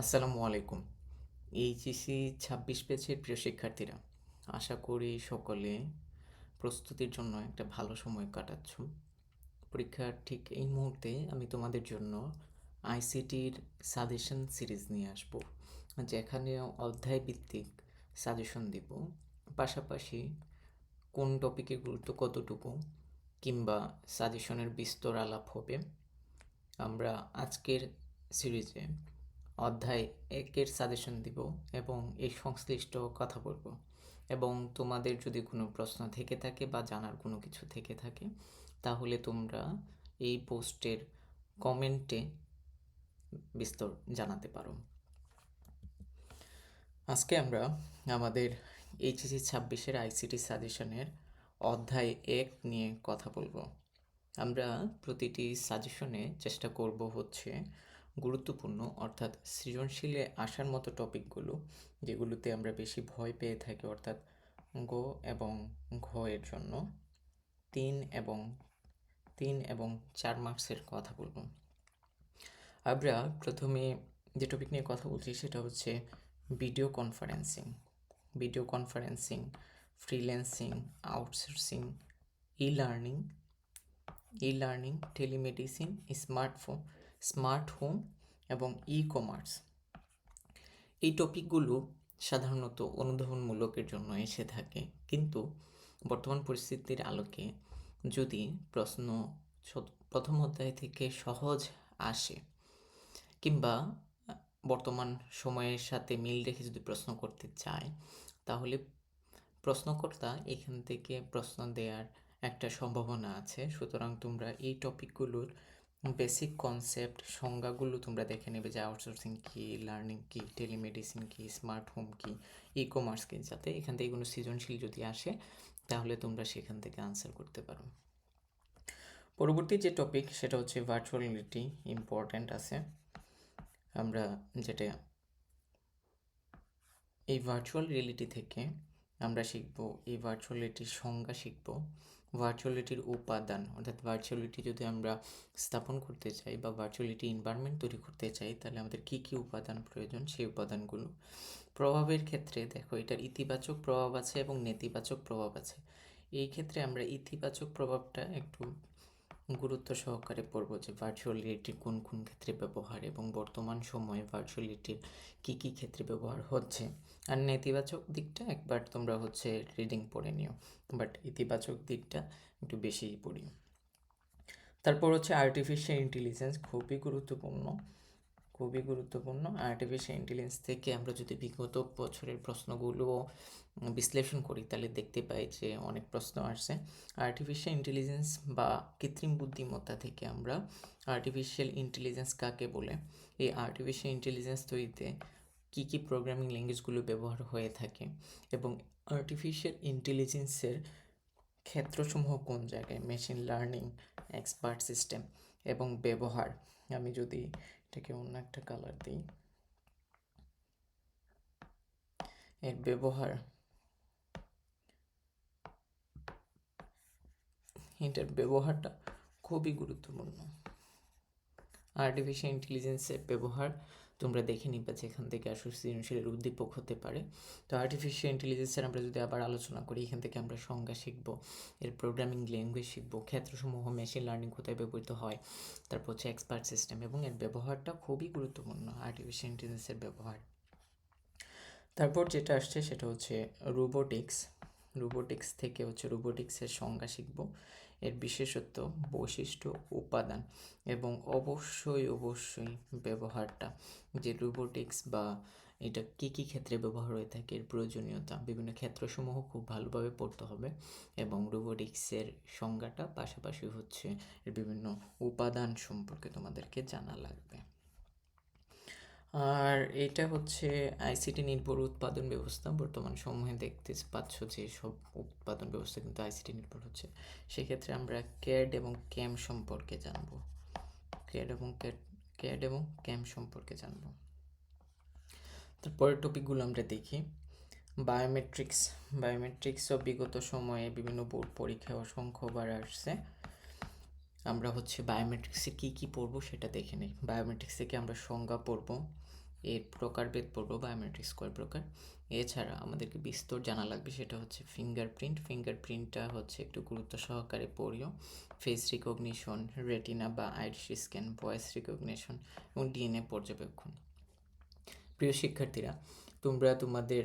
আসসালামু আলাইকুম। এইচএসসি ২৬ ব্যাচের প্রিয় শিক্ষার্থীরা, আশা করি সকলে প্রস্তুতির জন্য একটা ভালো সময় কাটাচ্ছ। পরীক্ষার ঠিক এই মুহূর্তে আমি তোমাদের জন্য আইসিটির সাজেশন সিরিজ নিয়ে আসব, যেখানে অধ্যায় ভিত্তিক সাজেশন দিব, পাশাপাশি কোন টপিকের গুরুত্ব কতটুকু কিংবা সাজেশনের বিস্তর আলাপ হবে। আমরা আজকের সিরিজে অধ্যায় ১-এর সাজেশন দিব এবং এই সংশ্লিষ্ট কথা বলবো, এবং তোমাদের যদি কোনো প্রশ্ন থেকে থাকে বা জানার কোনো কিছু থেকে থাকে তাহলে তোমরা এই পোস্টের কমেন্টে বিস্তর জানাতে পারো। আজকে আমরা আমাদের এইচএসসি ২৬-এর আইসিটি সাজেশনের অধ্যায় ১ নিয়ে কথা বলবো। আমরা প্রতিটি সাজেশনে চেষ্টা করব হচ্ছে গুরুত্বপূর্ণ অর্থাৎ সৃজনশীলে আসার মতো টপিকগুলো, যেগুলোতে আমরা বেশি ভয় পেয়ে থাকি, অর্থাৎ গ এবং ঘ এর জন্য ৩ এবং ৪ মার্কসের কথা বলবো। আমরা প্রথমে যে টপিক নিয়ে কথা বলছি সেটা হচ্ছে video conferencing, freelancing, outsourcing, e learning, telemedicine, smart home এবং ই-কমার্স। এই টপিকগুলো সাধারণত অনুধাবনমূলকের জন্য এসে থাকে, কিন্তু বর্তমান পরিস্থিতির আলোকে যদি প্রশ্ন প্রথম অধ্যায় থেকে সহজ আসে কিংবা বর্তমান সময়ের সাথে মিল রেখে যদি প্রশ্ন করতে চায়, তাহলে প্রশ্নকর্তা এখান থেকে প্রশ্ন দেওয়ার একটা সম্ভাবনা আছে। সুতরাং তোমরা এই টপিকগুলোর বেসিক কনসেপ্ট, সংজ্ঞাগুলো তোমরা দেখে নেবে, যে আউটসোর্সিং কী, লার্নিং কী, টেলিমেডিসিন কী, স্মার্ট হোম কী, ই কমার্স কী, যাতে এখান থেকে কোনো সৃজনশীল যদি আসে তাহলে তোমরা সেখান থেকে আনসার করতে পারো। পরবর্তী যে টপিক সেটা হচ্ছে ভার্চুয়াল রিয়েলিটি, ইম্পর্ট্যান্ট আছে। আমরা যেটা এই ভার্চুয়াল রিয়েলিটি থেকে আমরা শিখব, এই ভার্চুয়াল রিয়েলিটির সংজ্ঞা শিখব, ভার্চুয়াল রিয়েলিটির উপাদান, অর্থাৎ ভার্চুয়াল রিয়েলিটি যদি আমরা স্থাপন করতে চাই বা ভার্চুয়াল রিয়েলিটি এনভায়রনমেন্ট তৈরি করতে চাই তাহলে আমাদের কী কী উপাদান প্রয়োজন, সেই উপাদানগুলো। প্রভাবের ক্ষেত্রে দেখো, এটার ইতিবাচক প্রভাব আছে এবং নেতিবাচক প্রভাব আছে। এই ক্ষেত্রে আমরা ইতিবাচক প্রভাবটা একটু গুরুত্ব সহকারে পড়ব, যে ভার্চুয়াল রিয়েলিটির কোন কোন ক্ষেত্রে ব্যবহার এবং বর্তমান সময়ে ভার্চুয়াল রিয়েলিটির কী কী ক্ষেত্রে ব্যবহার হচ্ছে। আর নেতিবাচক দিকটা একবার তোমরা হচ্ছে রিডিং পড়ে নিও, বাট ইতিবাচক দিকটা একটু বেশিই পড়ি। তারপর হচ্ছে আর্টিফিশিয়াল ইন্টেলিজেন্স, খুবই গুরুত্বপূর্ণ। আর্টিফিশিয়াল ইন্টেলিজেন্স থেকে আমরা যদি বিগত বছরের প্রশ্নগুলো বিশ্লেষণ করি তাহলে দেখতে পাই যে অনেক প্রশ্ন আসছে। আর্টিফিশিয়াল ইন্টেলিজেন্স বা কৃত্রিম বুদ্ধিমত্তা থেকে আমরা আর্টিফিশিয়াল ইন্টেলিজেন্স কাকে বলে, এই আর্টিফিশিয়াল ইন্টেলিজেন্স তৈরিতে কী কী প্রোগ্রামিং ল্যাঙ্গুয়েজগুলো ব্যবহার হয়ে থাকে এবং আর্টিফিশিয়াল ইন্টেলিজেন্সের ক্ষেত্রসমূহ কোন জায়গায়, মেশিন লার্নিং, এক্সপার্ট সিস্টেম এবং ব্যবহার। আমি যদি এটাকে অন্য একটা কালার দিই, এর ব্যবহার, এটার ব্যবহারটা খুবই গুরুত্বপূর্ণ। আর্টিফিশিয়াল ইন্টেলিজেন্সের ব্যবহার তোমরা দেখে নিবা যেখান থেকে আসলে সৃজনশীলের উদ্দীপক হতে পারে। তো আর্টিফিশিয়াল ইন্টেলিজেন্সের আমরা যদি আবার আলোচনা করি, এখান থেকে আমরা সংজ্ঞা শিখব, এর প্রোগ্রামিং ল্যাঙ্গুয়েজ শিখব, ক্ষেত্রসমূহ, মেশিন লার্নিং কোথায় ব্যবহৃত হয়, তারপর হচ্ছে এক্সপার্ট সিস্টেম, এবং এর ব্যবহারটা খুবই গুরুত্বপূর্ণ আর্টিফিশিয়াল ইন্টেলিজেন্সের ব্যবহার। তারপর যেটা আসছে সেটা হচ্ছে রোবোটিক্স থেকে হচ্ছে রোবোটিক্সের সংজ্ঞা শিখব, এর বিশেষত্ব, বৈশিষ্ট্য, উপাদান এবং অবশ্যই ব্যবহারটা, যে রোবোটিক্স বা এটা কী কী ক্ষেত্রে ব্যবহার হয়ে থাকে, এর প্রয়োজনীয়তা, বিভিন্ন ক্ষেত্রসমূহ খুব ভালোভাবে পড়তে হবে এবং রোবোটিক্সের সংজ্ঞাটা, পাশাপাশি হচ্ছে এর বিভিন্ন উপাদান সম্পর্কে তোমাদেরকে জানা লাগবে। আর এটা হচ্ছে আইসিটি নির্ভর উৎপাদন ব্যবস্থা। বর্তমান সময়ে দেখতে পাচ্ছ যে সব উৎপাদন ব্যবস্থা কিন্তু আইসিটি নির্ভর হচ্ছে। সেক্ষেত্রে আমরা ক্যাড এবং ক্যাম সম্পর্কে জানবো, ক্যাড এবং ক্যাম সম্পর্কে জানবো। তারপরের টপিকগুলো আমরা দেখি। বায়োমেট্রিক্সও বিগত সময়ে বিভিন্ন বোর্ড পরীক্ষায় অসংখ্যবার আসছে। আমরা হচ্ছে বায়োমেট্রিক্সে কী কী পড়বো সেটা দেখে নিই। বায়োমেট্রিক্স থেকে আমরা সংজ্ঞা পড়বো, এর প্রকারভেদ পড়বো, বায়োমেট্রিক্স কয় প্রকার। এছাড়া আমাদেরকে বিস্তর জানা লাগবে, সেটা হচ্ছে ফিঙ্গারপ্রিন্টটা হচ্ছে একটু গুরুত্ব সহকারে পড়িও। ফেস রিকগনিশন, রেটিনা বা আইরিশ স্ক্যান, ভয়েস রিকগনিশন এবং ডিএনএ পর্যবেক্ষণ। প্রিয় শিক্ষার্থীরা, তোমরা তোমাদের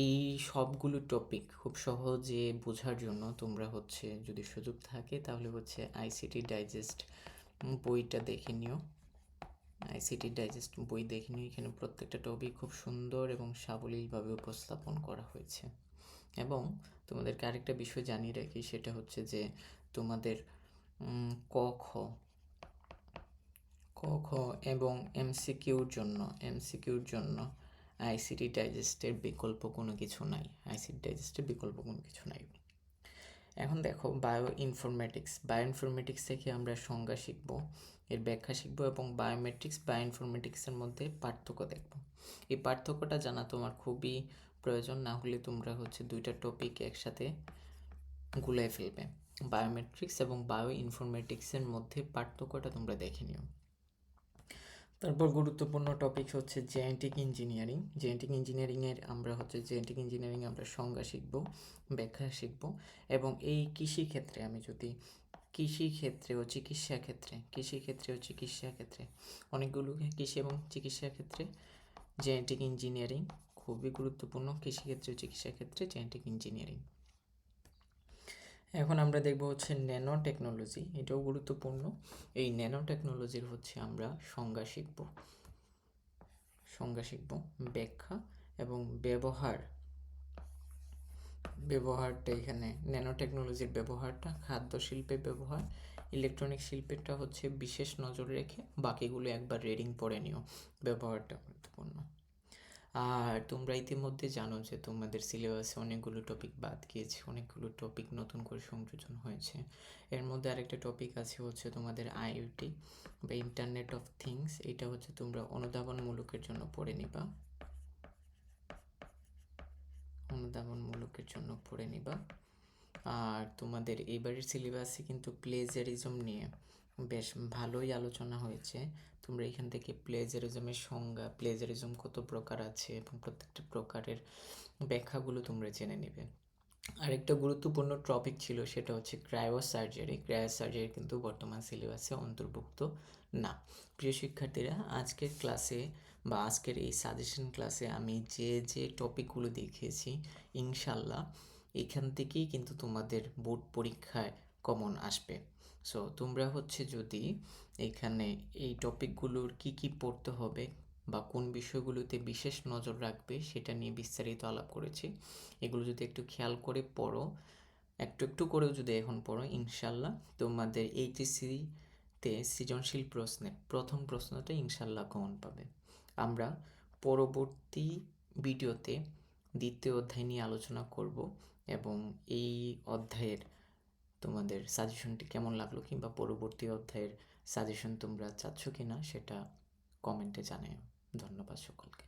এই সবগুলো টপিক খুব সহজে বোঝার জন্য তোমরা হচ্ছে যদি সুযোগ থাকে তাহলে হচ্ছে আইসিটি ডাইজেস্ট বইটা দেখে নিও। আইসিটি ডাইজেস্ট বই দেখে নিও। এখানে প্রত্যেকটা টপিক খুব সুন্দর এবং সাবলীলভাবে উপস্থাপন করা হয়েছে। এবং তোমাদেরকে আরেকটা বিষয় জানিয়ে রাখি, সেটা হচ্ছে যে তোমাদের ক খ এবং এমসিকিউর জন্য আইসিটি ডাইজেস্টের বিকল্প কোনো কিছু নাই। এখন দেখো বায়ো ইনফরমেটিক্স থেকে আমরা সংজ্ঞা শিখব, এর ব্যাখ্যা শিখব এবং বায়োইনফরমেটিক্সের মধ্যে পার্থক্য দেখব। এই পার্থক্যটা জানা তোমার খুবই প্রয়োজন, না হলে তোমরা হচ্ছে দুইটা টপিক একসাথে গুলাই ফেলবে। বায়োমেট্রিক্স এবং বায়ো ইনফরমেটিক্সের মধ্যে পার্থক্যটা তোমরা দেখে নিও। তারপর গুরুত্বপূর্ণ টপিক হচ্ছে জেনেটিক ইঞ্জিনিয়ারিংয়ের আমরা সংজ্ঞা শিখব, ব্যাখ্যা শিখব এবং এই কৃষিক্ষেত্রে ও চিকিৎসা ক্ষেত্রে অনেকগুলো কৃষি এবং চিকিৎসা ক্ষেত্রে জেনেটিক ইঞ্জিনিয়ারিং খুবই গুরুত্বপূর্ণ। কৃষিক্ষেত্রে ও চিকিৎসা ক্ষেত্রে জেনেটিক ইঞ্জিনিয়ারিং। এখন আমরা দেখব হচ্ছে ন্যানো টেকনোলজি, এটাও গুরুত্বপূর্ণ। এই ন্যানো টেকনোলজির হচ্ছে আমরা সংজ্ঞা শিখব, ব্যাখ্যা এবং ব্যবহারটা এখানে ন্যানো টেকনোলজির ব্যবহারটা খাদ্য শিল্পে ব্যবহার, ইলেকট্রনিক শিল্পেরটা হচ্ছে বিশেষ নজর রেখে, বাকিগুলো একবার রিডিং পড়ে নিও, ব্যবহারটা গুরুত্বপূর্ণ। আর তোমরা ইতিমধ্যে জানো যে তোমাদের সিলেবাসে অনেকগুলো টপিক বাদ গিয়েছে, অনেকগুলো টপিক নতুন করে সংযোজন হয়েছে। এর মধ্যে আরেকটা টপিক আছে হচ্ছে তোমাদের আইওটি বা ইন্টারনেট অফ থিংস। এটা হচ্ছে তোমরা অনুধাবনমূলকের জন্য পড়ে নিবা, আর তোমাদের এবারের সিলেবাসে কিন্তু প্লেজারিজম নিয়ে বেশ ভালোই আলোচনা হয়েছে। তোমরা এখান থেকে প্লেজারিজমের সংজ্ঞা, প্লেজারিজম কত প্রকার আছে এবং প্রত্যেকটা প্রকারের ব্যাখ্যাগুলো তোমরা জেনে নেবে। আরেকটা গুরুত্বপূর্ণ টপিক ছিল, সেটা হচ্ছে ক্রায়োসার্জারি কিন্তু বর্তমান সিলেবাসে অন্তর্ভুক্ত না। প্রিয় শিক্ষার্থীরা, আজকের ক্লাসে বা আজকের এই সাজেশন ক্লাসে আমি যে টপিকগুলো দেখিয়েছি, ইনশাল্লাহ এখান থেকেই কিন্তু তোমাদের বোর্ড পরীক্ষায় কমন আসবে। সো তোমরা হচ্ছে যদি এখানে এই টপিকগুলোর কি পড়তে হবে বা কোন বিষয়গুলোতে বিশেষ নজর রাখবে সেটা নিয়ে বিস্তারিত আলাপ করেছি, এগুলো যদি একটু খেয়াল করে পড়ো, একটু করেও যদি এখন পড়ো, ইনশাল্লাহ তোমাদের এইচএসসিতে সৃজনশীল প্রশ্নে প্রথম প্রশ্নটা ইনশাল্লাহ কমন পাবে। আমরা পরবর্তী ভিডিওতে দ্বিতীয় অধ্যায় নিয়ে আলোচনা করব এবং এই অধ্যায়ের তোমাদের সাজেশনটি কেমন লাগলো কিংবা পরবর্তী অধ্যায়ের সাজেশন তোমরা চাচ্ছ কিনা সেটা কমেন্টে জানাও। ধন্যবাদ সকলকে।